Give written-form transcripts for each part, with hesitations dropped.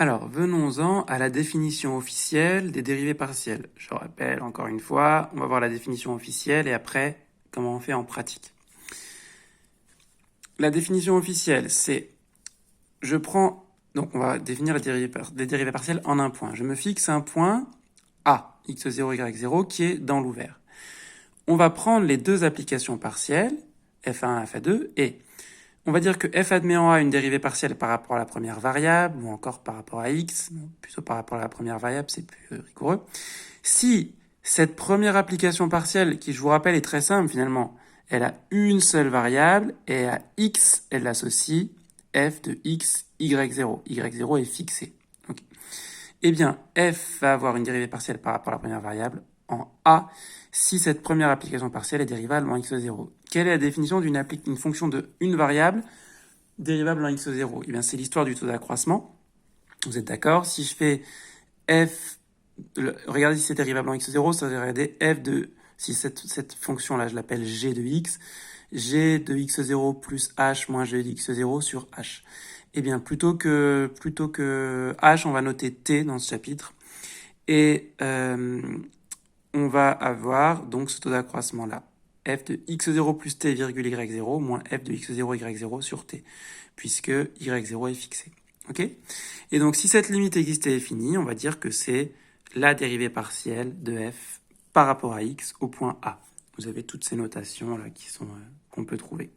Alors, venons-en à la définition officielle des dérivés partiels. Je rappelle encore une fois, on va voir la définition officielle et après, comment on fait en pratique. La définition officielle, c'est, donc on va définir les dérivés partiels en un point. Je me fixe un point A, x0, y0, qui est dans l'ouvert. On va prendre les deux applications partielles, f1 et f2, et on va dire que f admettant A une dérivée partielle par rapport à la première variable, ou encore par rapport à x, plutôt par rapport à la première variable, c'est plus rigoureux. Si cette première application partielle, qui je vous rappelle est très simple finalement, elle a une seule variable, et à x, elle associe f de x, y0. y0 est fixé. Okay. Eh bien, f va avoir une dérivée partielle par rapport à la première variable en a, si cette première application partielle est dérivable en x0. Quelle est la définition d'une fonction de une variable dérivable en x0? Eh bien, c'est l'histoire du taux d'accroissement. Vous êtes d'accord? Si je fais f, regardez si c'est dérivable en x0, ça va regarder f de, si cette fonction-là, je l'appelle g de x, g de x0 plus h moins g de x0 sur h. Eh bien, plutôt que h, on va noter t dans ce chapitre. Et on va avoir donc ce taux d'accroissement-là. F de x0 plus t virgule y0 moins f de x0 y0 sur t, puisque y0 est fixé. Ok? Et donc, si cette limite existe et est finie, on va dire que c'est la dérivée partielle de f par rapport à x au point A. Vous avez toutes ces notations là qu'on peut trouver.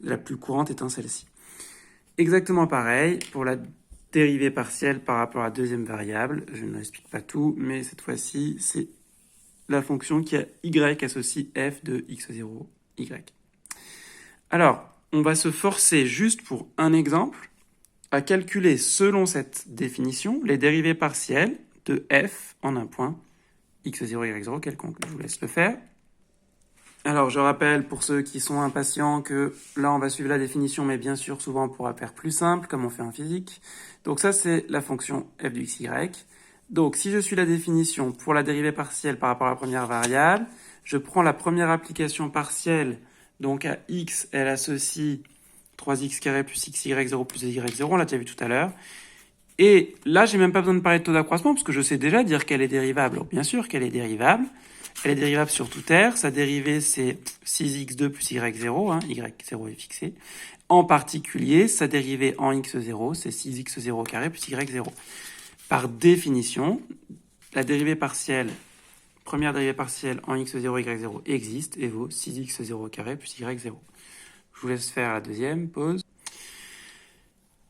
La plus courante étant celle-ci. Exactement pareil pour la dérivée partielle par rapport à la deuxième variable. Je ne explique pas tout, mais cette fois-ci, c'est la fonction qui a y associe f de x0, y. Alors, on va se forcer juste pour un exemple à calculer selon cette définition les dérivées partielles de f en un point x0, y0 quelconque. Je vous laisse le faire. Alors, je rappelle pour ceux qui sont impatients que là, on va suivre la définition, mais bien sûr, souvent, on pourra faire plus simple, comme on fait en physique. Donc ça, c'est la fonction f de xy. Donc, si je suis la définition pour la dérivée partielle par rapport à la première variable, je prends la première application partielle, donc à x, elle associe 3x carré plus xy0 plus y0, on l'a déjà vu tout à l'heure. Et là, j'ai même pas besoin de parler de taux d'accroissement, parce que je sais déjà dire qu'elle est dérivable. Alors, bien sûr qu'elle est dérivable. Elle est dérivable sur toute R. Sa dérivée, c'est 6x2 plus y0. Hein, y0 est fixé. En particulier, sa dérivée en x0, c'est 6x0 carré plus y0. Par définition, la dérivée partielle, première dérivée partielle en x0, y0 existe et vaut 6x0 carré plus y0. Je vous laisse faire la deuxième, pause.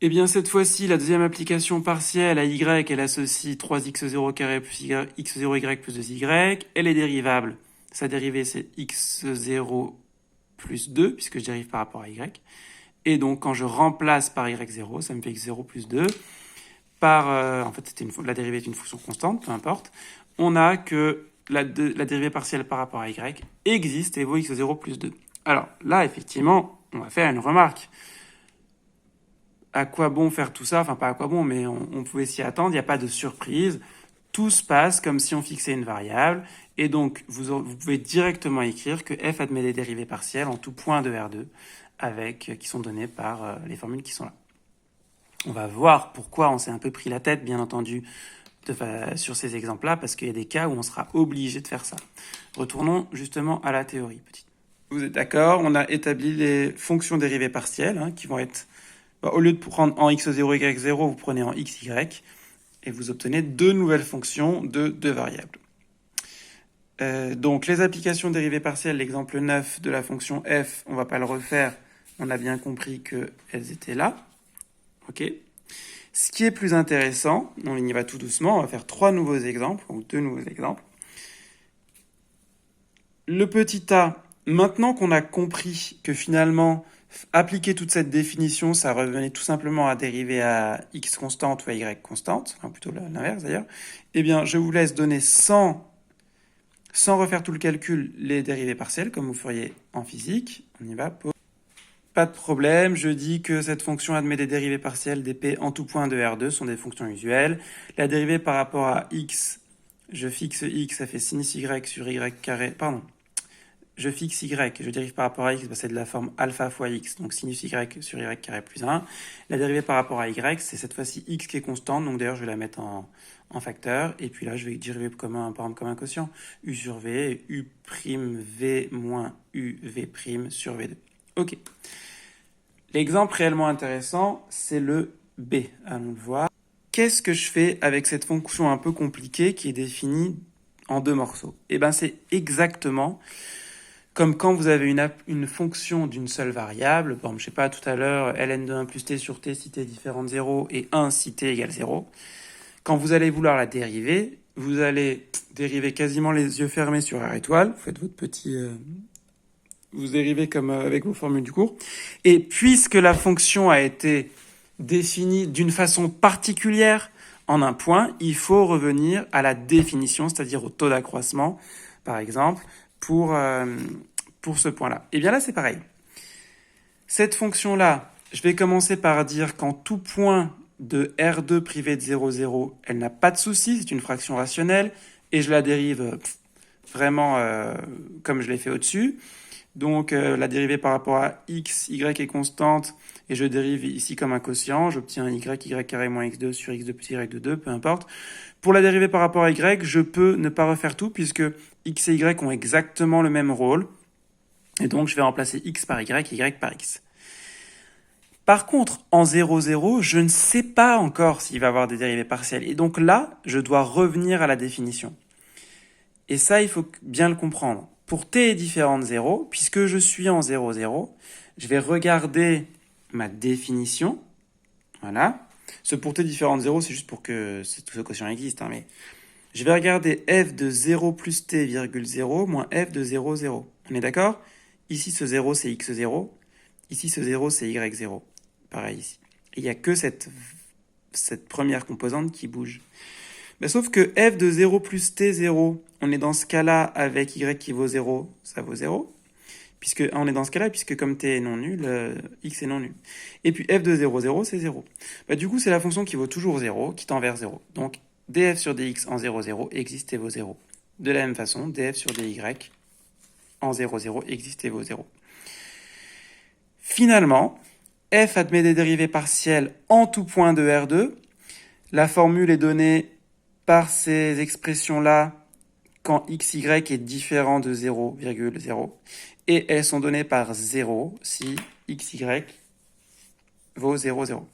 Eh bien, cette fois-ci, la deuxième application partielle à y, elle associe 3x0 carré plus x0y plus 2y. Elle est dérivable. Sa dérivée, c'est x0 plus 2, puisque je dérive par rapport à y. Et donc, quand je remplace par y0, ça me fait x0 plus 2. En fait, la dérivée est une fonction constante, peu importe. On a que la dérivée partielle par rapport à y existe et vaut x0 plus 2. Alors, là, effectivement, on va faire une remarque. À quoi bon faire tout ça? Enfin, pas à quoi bon, mais on pouvait s'y attendre. Il n'y a pas de surprise. Tout se passe comme si on fixait une variable. Et donc, vous pouvez directement écrire que f admet des dérivées partielles en tout point de R2 qui sont données par les formules qui sont là. On va voir pourquoi on s'est un peu pris la tête, bien entendu, sur ces exemples-là, parce qu'il y a des cas où on sera obligé de faire ça. Retournons justement à la théorie. Vous êtes d'accord? On a établi les fonctions dérivées partielles qui vont être... Au lieu de prendre en x0, y0, vous prenez en xy et vous obtenez deux nouvelles fonctions de deux variables. Donc les applications dérivées partielles, l'exemple 9 de la fonction f, on ne va pas le refaire, on a bien compris qu'elles étaient là. Ok. Ce qui est plus intéressant, on y va tout doucement, on va faire trois nouveaux exemples, ou deux nouveaux exemples. Le petit a, maintenant qu'on a compris que finalement, appliquer toute cette définition, ça revenait tout simplement à dériver à x constante ou à y constante, enfin plutôt l'inverse d'ailleurs, eh bien je vous laisse donner sans refaire tout le calcul les dérivées partielles, comme vous feriez en physique. On y va. Pas de problème, je dis que cette fonction admet des dérivées partielles dp en tout point de R2, sont des fonctions usuelles. La dérivée par rapport à x, je fixe x, ça fait sin y sur y carré, pardon. je fixe y, je dérive par rapport à x, c'est de la forme alpha fois x, donc sinus y sur y carré plus 1. La dérivée par rapport à y, c'est cette fois-ci x qui est constante, donc d'ailleurs je vais la mettre en facteur, et puis là je vais dériver comme un quotient, u sur v, u' v moins u v' sur v2. Ok. L'exemple réellement intéressant, c'est le b. Allons le voir. Qu'est-ce que je fais avec cette fonction un peu compliquée qui est définie en deux morceaux? Eh bien, c'est exactement comme quand vous avez une fonction d'une seule variable. Bon, je sais pas, tout à l'heure, ln de 1 plus t sur t si t est différent de 0 et 1 si t égale 0. Quand vous allez vouloir la dériver, vous allez dériver quasiment les yeux fermés sur R étoile. Vous faites votre petit... vous dérivez comme avec vos formules du cours. Et puisque la fonction a été définie d'une façon particulière en un point, il faut revenir à la définition, c'est-à-dire au taux d'accroissement, par exemple, pour ce point-là. Et bien là, c'est pareil. Cette fonction-là, je vais commencer par dire qu'en tout point de R2 privé de 0, 0, elle n'a pas de souci, c'est une fraction rationnelle, et je la dérive vraiment comme je l'ai fait au-dessus. Donc la dérivée par rapport à x, y est constante, et je dérive ici comme un quotient, j'obtiens y carré moins x2 sur x2 plus y de 2, peu importe. Pour la dérivée par rapport à y, je peux ne pas refaire tout, puisque x et y ont exactement le même rôle, et donc je vais remplacer x par y par x. Par contre, en 0, 0, je ne sais pas encore s'il va y avoir des dérivées partielles, et donc là, je dois revenir à la définition. Et ça, il faut bien le comprendre. Pour t est différent de 0, puisque je suis en 0, 0, je vais regarder ma définition. Voilà. Ce pour t différent de 0, c'est juste pour que ce quotient existe. Hein, mais je vais regarder f de 0 plus t, virgule 0, moins f de 0, 0. On est d'accord? Ici, ce 0, c'est x0. Ici, ce 0, c'est y0. Pareil ici. Et il n'y a que cette première composante qui bouge. Mais sauf que f de 0 plus t, 0, on est dans ce cas-là avec y qui vaut 0, ça vaut 0. On est dans ce cas-là, puisque comme t est non nul, x est non nul. Et puis f de 0, 0, c'est 0. Du coup, c'est la fonction qui vaut toujours 0, qui tend vers 0. Donc, df sur dx en 0, 0 existe et vaut 0. De la même façon, df sur dy en 0, 0 existe et vaut 0. Finalement, f admet des dérivées partielles en tout point de R2. La formule est donnée par ces expressions-là quand xy est différent de 0,0. Et elles sont données par 0 si xy vaut 0, 0.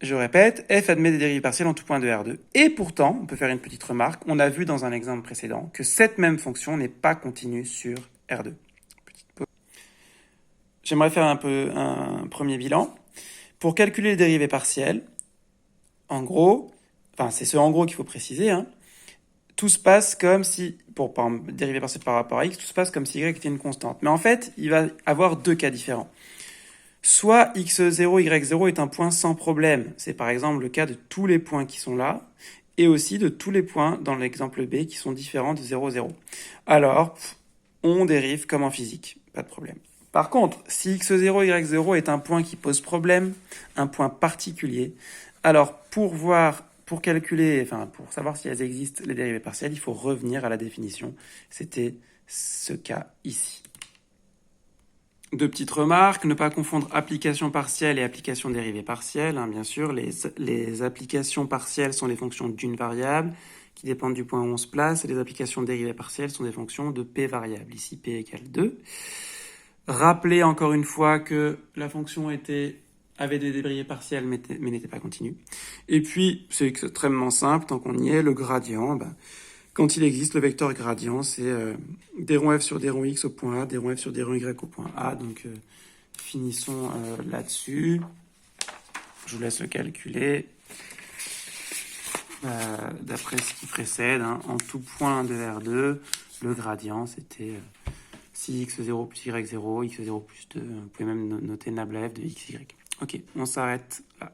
Je répète, f admet des dérivées partielles en tout point de R2. Et pourtant, on peut faire une petite remarque, on a vu dans un exemple précédent que cette même fonction n'est pas continue sur R2. J'aimerais faire un premier bilan. Pour calculer les dérivées partielles, en gros, c'est ce en gros qu'il faut préciser, hein, tout se passe comme si, pour dériver partielle par rapport à x, tout se passe comme si y était une constante. Mais en fait, il va y avoir deux cas différents. Soit x0, y0 est un point sans problème. C'est par exemple le cas de tous les points qui sont là, et aussi de tous les points dans l'exemple B qui sont différents de 0, 0. Alors, on dérive comme en physique, pas de problème. Par contre, si x0, y0 est un point qui pose problème, un point particulier, alors pour calculer, pour savoir si elles existent, les dérivées partielles, il faut revenir à la définition. C'était ce cas ici. Deux petites remarques, ne pas confondre application partielle et application dérivée partielle. Hein, bien sûr, les applications partielles sont les fonctions d'une variable qui dépendent du point où on se place, et les applications dérivées partielles sont des fonctions de p variables. Ici, p égale 2. Rappelez encore une fois que la fonction avait des dérivées partielles mais n'était pas continue. Et puis, c'est extrêmement simple, tant qu'on y est, le gradient, quand il existe, le vecteur gradient, c'est d rond f sur d rond x au point A, d rond f sur d rond y au point A. Donc, finissons là-dessus. Je vous laisse le calculer. D'après ce qui précède, hein, en tout point de R2, le gradient, c'était si x0 plus y0, x0 plus 2. Vous pouvez même noter nabla f de xy. Ok, on s'arrête là.